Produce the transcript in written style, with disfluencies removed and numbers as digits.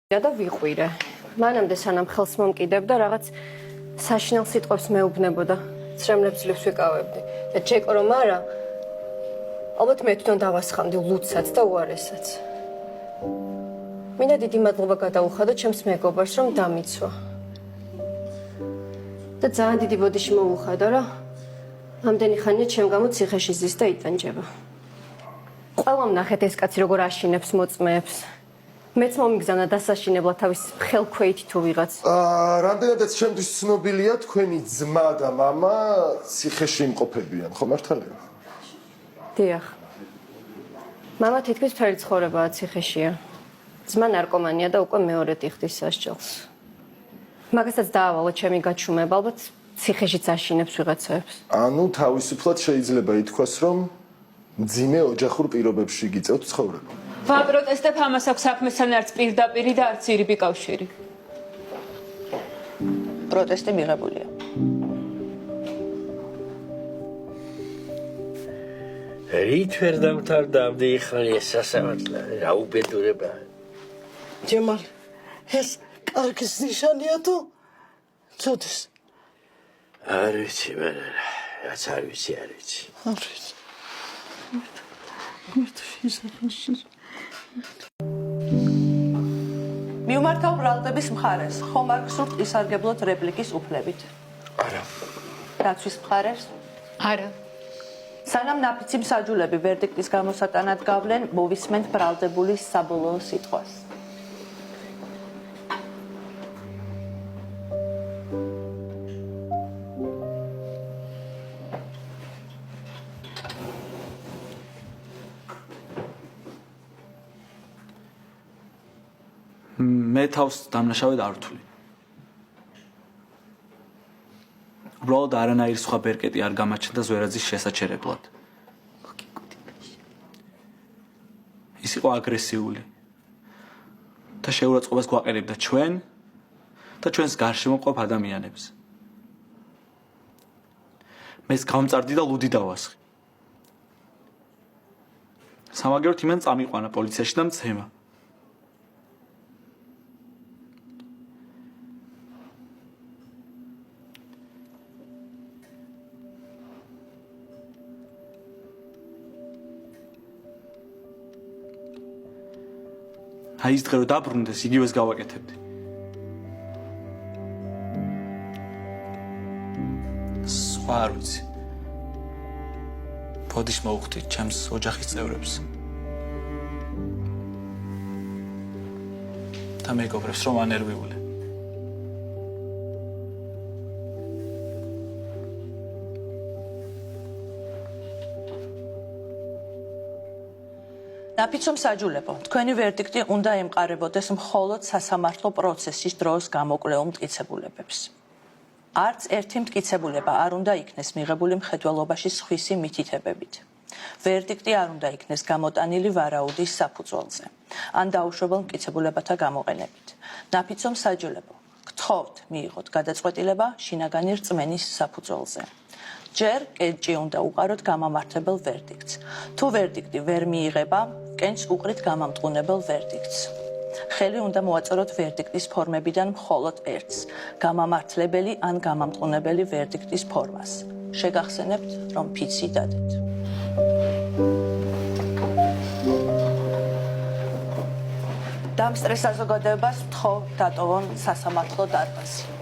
და ვიყვირე. მანამდე სანამ ხელს მომკიდებდა რაღაც საშინელ სიტყვებს მეუბნებოდა. ცრემლებს ძლივს ვიკავებდი. და ჯეკო რომ არა, ალბათ მე თვითონ დავასხამდი ლუდსაც და უარესაც. მინდა დიდი მადლობა გადაუხადო ჩემს მეგობარს რომ დამიცვა. და ძალიან დიდი ბოდიში მოუხადა რა. ამდენი ხანია ჩემ გამო ციხეში ზის და იტანჯება. ყველამ ნახეთ ეს კაცი როგორ აშინებს მოწმეებს. მეც მომიგზავნა დასაშინებლად თავის ხელქვეითი თუ ვიღაც. რამდენადაც ჩემთვის ცნობილია თქვენი ძმა და მამა ციხეში იმყოფებიან, ხო მართალია? დიახ. მამა თითქმის მთელი ცხოვრებაა ციხეშია. ძმა ნარკომანია და უკვე მეორედ იხდის სასჯელს. მაგასაც დაავალო ჩემი გაჩუმება, ალბათ ციხეშიც აშინებს ვიღაცებს. ანუ თავისუფლად შეიძლება ითქვას, რომ მძიმე ოჯახურ პირობებში გიწევთ ცხოვრება. ვაპროტესტებ, ამას აქვს საქმესთან არც პირდაპირი და არც ირიბი კავშირი. პროტესტი მიღებულია. რით ვერ დამთავრდა ამდენი ხანი ეს სასამართლო? რა უბედურება. ჯემალ, ეს კარგის ნიშანია თუ ცუდის? არ ვიცი, რაც არ ვიცი, არ ვიცი. არ ვიცი. მიუმართავ ბრალდების მხარეს, ხომ არ გსურთ ისარგებლოთ რეპლიკის უფლებით? არა. დაცვის მხარეს? არა. სანამ ნაფიცი მსაჯულები ვერდიქტის გამოსატანად გავლენ, მოვისმენთ ბრალდებულის საბოლოო სიტყვას. მე თავს დამნაშავედ არ ვთვლი. უბრალოდ არანაირი სხვა ბერკეტი არ გამაჩნდა ზვერაძის შესაჩერებლად. ის იყო აგრესიული და შეურაცხყოფას გვაყენებდა ჩვენ და ჩვენს გარშემო მყოფ ადამიანებს. მეც გამწარდი და ლუდი დავასხი. სამაგეროთ იმან წამიყვანა პოლიციაში და მცემა. აი ის დღე რომ დაბრუნდეს, იგივეს გავაკეთებდი. სხვა არ ვიცი. ბოდიშ მოვხდით ჩემს ოჯახის წევრებს. და მეგობრებს რომ ანერვიულე. ნაფიცო მსაჯულებო, თქვენი ვერდიქტი უნდა ემყარებოდეს მხოლოდ სასამართლო პროცესის დროს გამოკვლეულ მტკიცებულებებს. არც ერთი მტკიცებულება არ უნდა იქნეს მიღებული მხედველობაში სხვისი მითითებებით. ვერდიქტი არ უნდა იქნეს გამოტანილი ვარაუდის საფუძველზე, ან დაუშვებელ მტკიცებულებათა გამოყენებით. ნაფიცო მსაჯულებო, გთხოვთ მიიღოთ გადაწყვეტილება შინაგანი რწმენის საფუძველზე. ჯერ კენჭი უნდა უყაროთ გამამართებელ ვერდიქტს. თუ ვერდიქტი ვერ მიიღება, კენჭს უყრით გამამტყუნებელ ვერდიქტს. ხელი უნდა მოაწეროთ ვერდიქტის ფორმებიდან მხოლოდ ერთს, გამამართლებელი ან გამამტყუნებელი ვერდიქტის ფორმას. შეგახსენებთ, რომ ფიცი დადეთ. დამსწრე საზოგადოებას ვთხოვ დატოვონ სასამართლო დარბაზი.